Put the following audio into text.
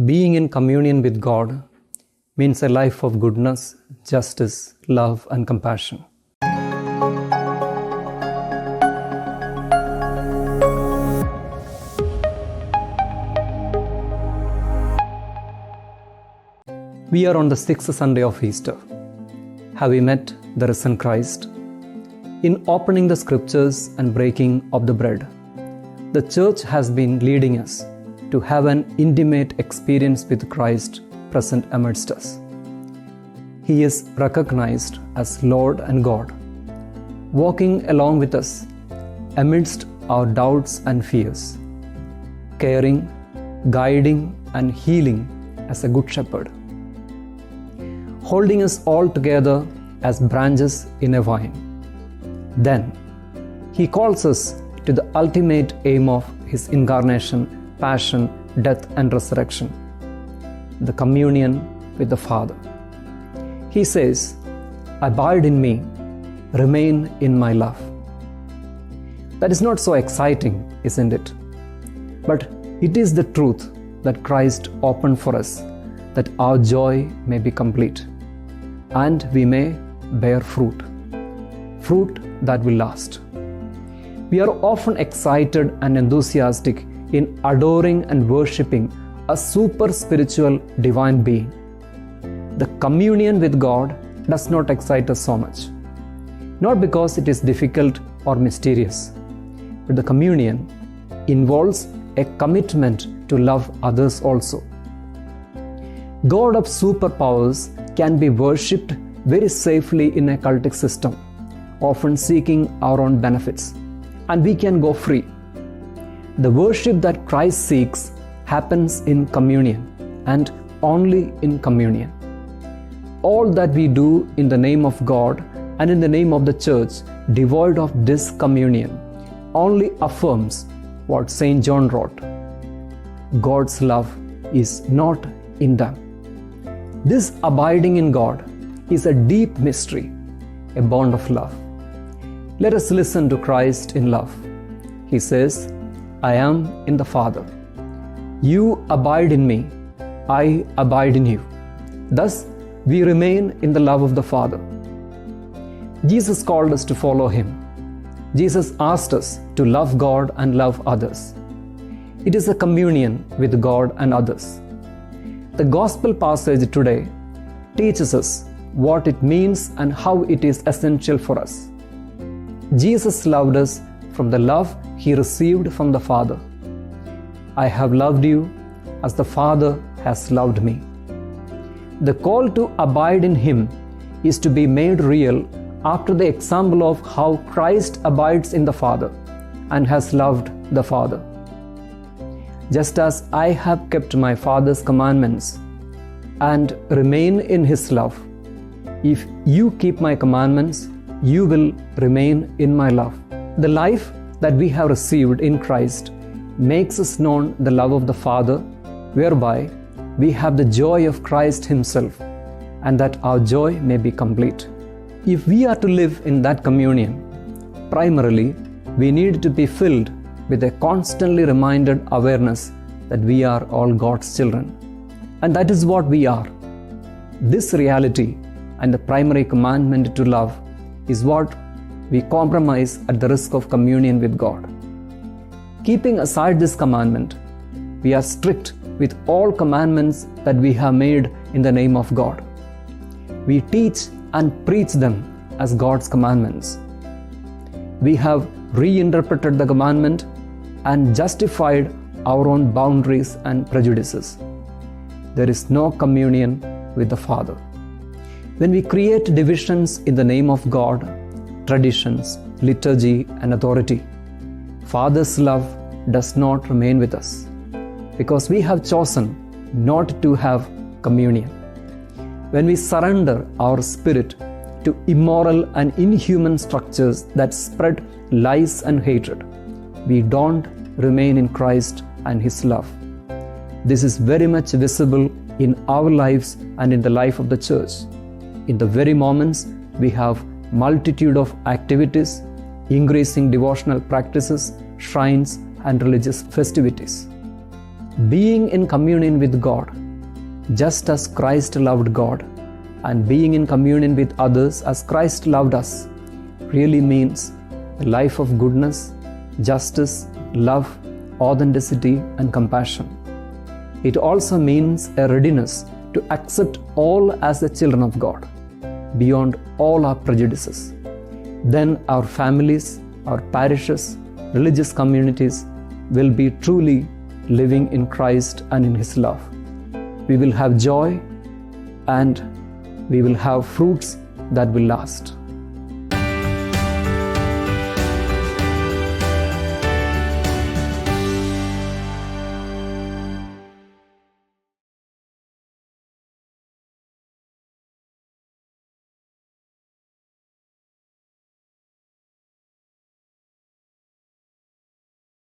Being in communion with God means a life of goodness, justice, love, and compassion. We are on the 6th Sunday of Easter. Have we met the risen Christ? In opening the scriptures and breaking of the bread, the Church has been leading us to have an intimate experience with Christ present amidst us. He is recognized as Lord and God, walking along with us amidst our doubts and fears, caring, guiding, and healing as a good shepherd, holding us all together as branches in a vine. Then, He calls us to the ultimate aim of His incarnation, passion, death, and resurrection, the communion with the Father. He says, "Abide in me, remain in my love." That is not so exciting, isn't it? But it is the truth that Christ opened for us, that our joy may be complete, and we may bear fruit that will last. We are often excited and enthusiastic in adoring and worshipping a super spiritual divine being. The communion with God does not excite us so much, not because it is difficult or mysterious, but the communion involves a commitment to love others also. God of superpowers can be worshipped very safely in a cultic system, often seeking our own benefits, and we can go free. The worship that Christ seeks happens in communion and only in communion. All that we do in the name of God and in the name of the Church, devoid of this communion, only affirms what St. John wrote: God's love is not in them. This abiding in God is a deep mystery, a bond of love. Let us listen to Christ in love. He says, "I am in the Father. You abide in me. I abide in you." Thus, we remain in the love of the Father. Jesus called us to follow Him. Jesus asked us to love God and love others. It is a communion with God and others. The Gospel passage today teaches us what it means and how it is essential for us. Jesus loved us from the love He received from the Father. "I have loved you as the Father has loved me." The call to abide in Him is to be made real after the example of how Christ abides in the Father and has loved the Father. "Just as I have kept my Father's commandments and remain in His love, if you keep my commandments, you will remain in my love." The life that we have received in Christ makes us known the love of the Father, whereby we have the joy of Christ Himself, and that our joy may be complete. If we are to live in that communion, primarily we need to be filled with a constantly reminded awareness that we are all God's children, and that is what we are. This reality and the primary commandment to love is what we compromise at the risk of communion with God. Keeping aside this commandment, we are strict with all commandments that we have made in the name of God. We teach and preach them as God's commandments. We have reinterpreted the commandment and justified our own boundaries and prejudices. There is no communion with the Father. When we create divisions in the name of God, traditions, liturgy, and authority, Father's love does not remain with us, because we have chosen not to have communion. When we surrender our spirit to immoral and inhuman structures that spread lies and hatred, we don't remain in Christ and His love. This is very much visible in our lives and in the life of the Church. In the very moments we have multitude of activities, increasing devotional practices, shrines, and religious festivities. being in communion with God, just as Christ loved God, and being in communion with others as Christ loved us, really means a life of goodness, justice, love, authenticity, and compassion. It also means a readiness to accept all as the children of God, beyond all our prejudices. Then our families, our parishes, religious communities will be truly living in Christ and in His love. We will have joy and we will have fruits that will last.